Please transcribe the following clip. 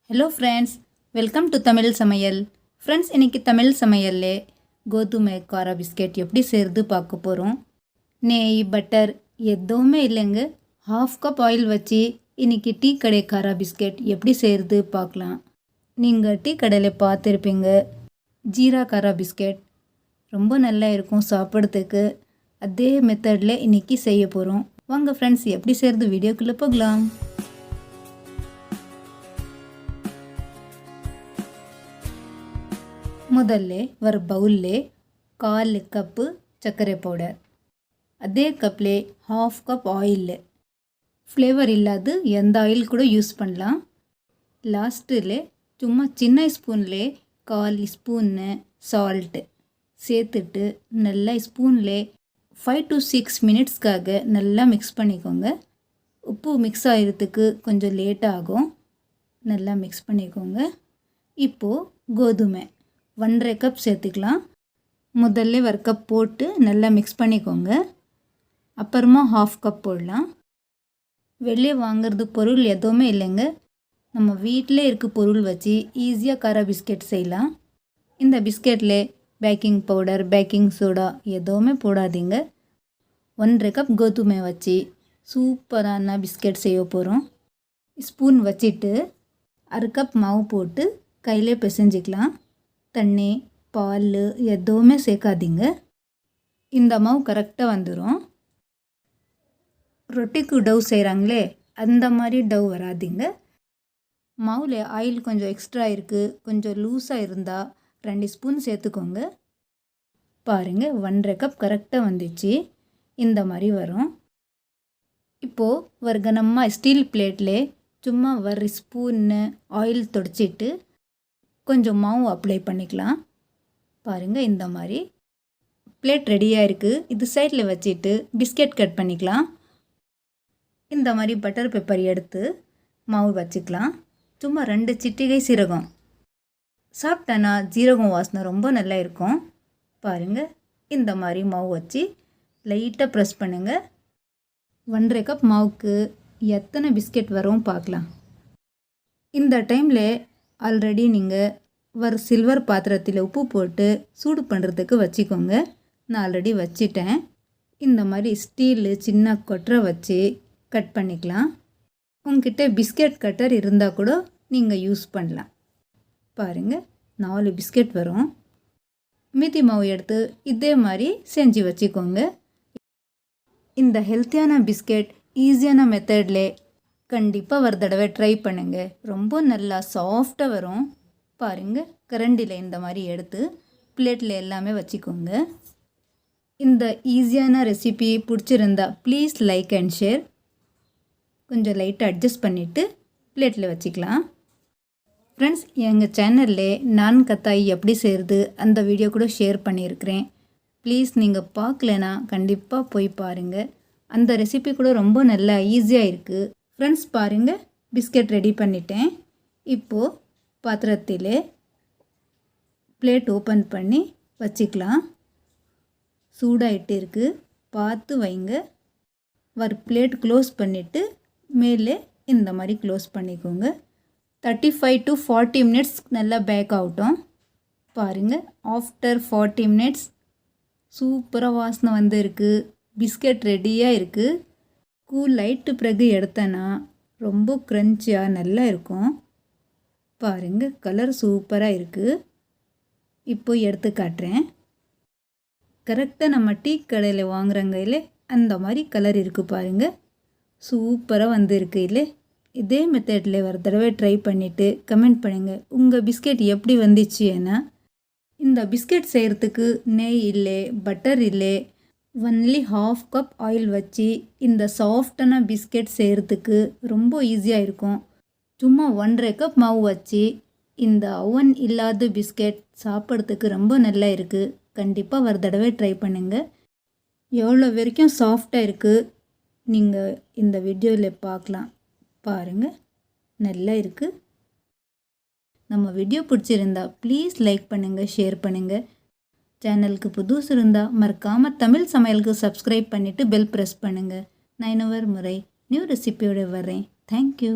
Hello friends, welcome to Tamil சமையல். Friends, இன்றைக்கி தமிழ் சமையல்லே கோதுமை காரா பிஸ்கெட் எப்படி செய்கிறது பார்க்க போகிறோம். நெய் பட்டர் எதுவுமே இல்லைங்க. 1/2 கப் ஆயில் வச்சு இன்றைக்கி டீ கடை காரா பிஸ்கெட் எப்படி செய்கிறது பார்க்கலாம். நீங்கள் டீ கடையில் பார்த்துருப்பீங்க ஜீரா காரா பிஸ்கெட். ரொம்ப நல்லா இருக்கும் சாப்பிட்றதுக்கு. அதே மெத்தடில் இன்றைக்கி செய்ய போகிறோம். வாங்க ஃப்ரெண்ட்ஸ், எப்படி செய்கிறது வீடியோக்குள்ளே போகலாம். முதல்ல ஒரு பவுல்லே 1/4 கப்பு சர்க்கரை பவுடர், அதே கப்லே 1/2 கப் ஆயில். ஃப்ளேவர் இல்லாது எந்த ஆயில் கூட யூஸ் பண்ணலாம். லாஸ்ட்டில் சும்மா சின்ன ஸ்பூன்லே 1/4 ஸ்பூன்னு சால்ட்டு சேர்த்துட்டு நல்லா ஸ்பூன்லே 5 to 6 மினிட்ஸ்க்காக நல்லா மிக்ஸ் பண்ணிக்கோங்க. உப்பு மிக்ஸ் ஆகிறதுக்கு கொஞ்சம் லேட் ஆகும். நல்லா மிக்ஸ் பண்ணிக்கோங்க. இப்போது கோதுமை 1/2 கப் சேர்த்துக்கலாம். முதல்ல 1 கப் போட்டு நல்லா மிக்ஸ் பண்ணிக்கோங்க. அப்புறமா 1/2 கப் போடலாம். வெளியே வாங்கிறது பொருள் எதுவுமே இல்லைங்க. நம்ம வீட்டில் இருக்க பொருள் வச்சு ஈஸியாக காரா பிஸ்கெட் செய்யலாம். இந்த பிஸ்கெட்டில் பேக்கிங் பவுடர், பேக்கிங் சோடா எதுவுமே போடாதீங்க. 1/2 கப் கோதுமை வச்சு சூப்பரான பிஸ்கெட் செய்ய போகிறோம். ஸ்பூன் வச்சுட்டு 1/2 கப் மாவு போட்டு கையிலே பிசைஞ்சிக்கலாம். தண்ணி, பால் எதுவுமே சேர்க்காதீங்க. இந்த மாவு கரெக்டாக வந்துடும். ரொட்டிக்கு டவ் செய்கிறாங்களே அந்த மாதிரி டவ் வராதிங்க. மாவில் ஆயில் கொஞ்சம் எக்ஸ்ட்ரா இருக்குது, கொஞ்சம் லூஸாக இருந்தால் 2 ஸ்பூன் சேர்த்துக்கோங்க. பாருங்கள், 1/2 கப் கரெக்டாக வந்துச்சு. இந்த மாதிரி வரும். இப்போது ஒரு கனமாக ஸ்டீல் பிளேட்டில் சும்மா 1 ஸ்பூன்னு ஆயில் தொடச்சிட்டு கொஞ்சம் மாவு அப்ளை பண்ணிக்கலாம். பாருங்கள், இந்த மாதிரி பிளேட் ரெடியாக இருக்குது. இது சைடில் வச்சுட்டு பிஸ்கெட் கட் பண்ணிக்கலாம். இந்த மாதிரி பட்டர் பேப்பர் எடுத்து மாவு வச்சுக்கலாம். சும்மா 2 சிட்டிகை சீரகம் சாப்பிட்டேன்னா ஜீரகம் வாசனை ரொம்ப நல்லா இருக்கும். பாருங்கள், இந்த மாதிரி மாவு வச்சு லைட்டாக ப்ரெஸ் பண்ணுங்கள். 1/2 கப் மாவுக்கு எத்தனை பிஸ்கெட் வரும் பார்க்கலாம். இந்த டைமில் ஆல்ரெடி நீங்கள் ஒரு சில்வர் பாத்திரத்தில் உப்பு போட்டு சூடு பண்ணுறதுக்கு வச்சுக்கோங்க. நான் ஆல்ரெடி வச்சிட்டேன். இந்த மாதிரி ஸ்டீலு சின்ன கொட்டரை வச்சு கட் பண்ணிக்கலாம். உங்ககிட்ட பிஸ்கெட் கட்டர் இருந்தால் கூட நீங்கள் யூஸ் பண்ணலாம். பாருங்கள், 4 பிஸ்கெட் வரும். மீதி மாவு எடுத்து இதே மாதிரி செஞ்சு வச்சுக்கோங்க. இந்த ஹெல்த்தியான பிஸ்கெட் ஈஸியான மெத்தடில் கண்டிப்பாக ஒரு தடவை ட்ரை பண்ணுங்கள். ரொம்ப நல்லா சாஃப்டாக வரும். பாருங்கள், கரண்டியில் இந்த மாதிரி எடுத்து பிளேட்டில் எல்லாமே வச்சுக்கோங்க. இந்த ஈஸியான ரெசிபி பிடிச்சிருந்தா ப்ளீஸ் லைக் அண்ட் ஷேர். கொஞ்சம் லைட்டாக அட்ஜஸ்ட் பண்ணிவிட்டு பிளேட்டில் வச்சுக்கலாம். ஃப்ரெண்ட்ஸ், எங்கள் சேனலில் நான் கத்தாய் எப்படி செய்கிறது அந்த வீடியோ கூட ஷேர் பண்ணியிருக்கிறேன். ப்ளீஸ் நீங்கள் பார்க்கலனா கண்டிப்பாக போய் பாருங்கள். அந்த ரெசிபி கூட ரொம்ப நல்லா ஈஸியாக இருக்குது. ஃப்ரெண்ட்ஸ், பாருங்கள், பிஸ்கெட் ரெடி பண்ணிட்டேன். இப்போது பாத்திரத்தில் பிளேட் ஓப்பன் பண்ணி வச்சுக்கலாம். சூடாகிட்டு இருக்குது, பார்த்து வைங்க. ஒரு பிளேட் க்ளோஸ் பண்ணிவிட்டு மேலே இந்த மாதிரி க்ளோஸ் பண்ணிக்கோங்க. 35 to 40 மினிட்ஸ் நல்லா பேக் ஆகட்டும். பாருங்கள், ஆஃப்டர் 40 மினிட்ஸ் சூப்பராக வாசனை வந்து இருக்குது. பிஸ்கெட் ரெடியாக இருக்குது. கூல் லைட்டு பிறகு எடுத்தேன்னா ரொம்ப க்ரன்ச்சியாக நல்லா இருக்கும். பாருங்கள், கலர் சூப்பராக இருக்குது. இப்போ எடுத்து காட்டுறேன். கரெக்டாக நம்ம டீ கடையில் வாங்குறாங்க அந்த மாதிரி கலர் இருக்குது. பாருங்கள், சூப்பராக வந்துருக்கு இல்லை. இதே மெத்தடில் ஒரு தடவை ட்ரை பண்ணிவிட்டு கமெண்ட் பண்ணுங்கள் உங்கள் பிஸ்கெட் எப்படி வந்துச்சு. ஏன்னா இந்த பிஸ்கெட் செய்கிறதுக்கு நெய் இல்லை, பட்டர் இல்லை, ஒன்லி 1/2 கப் ஆயில் வச்சு இந்த சாஃப்டான பிஸ்கெட் செய்கிறதுக்கு ரொம்ப ஈஸியாக இருக்கும். சும்மா 1/2 கப் மாவு வச்சு இந்த அவன் இல்லாத பிஸ்கெட் சாப்பிட்றதுக்கு ரொம்ப நல்லா இருக்குது. கண்டிப்பாக ஒரு தடவை ட்ரை பண்ணுங்கள். எவ்வளோ வரைக்கும் சாஃப்டாக இருக்குது நீங்கள் இந்த வீடியோவில் பார்க்கலாம். பாருங்கள், நல்லா இருக்குது. நம்ம வீடியோ பிடிச்சிருந்தா ப்ளீஸ் லைக் பண்ணுங்கள், ஷேர் பண்ணுங்கள். சேனலுக்கு புதுசு இருந்தால் மறக்காமல் தமிழ் சமையலுக்கு சப்ஸ்கிரைப் பண்ணிவிட்டு பெல் ப்ரெஸ் பண்ணுங்கள். நான் இன்னொரு முறை நியூ ரெசிபியோடு வர்றேன். தேங்க்யூ.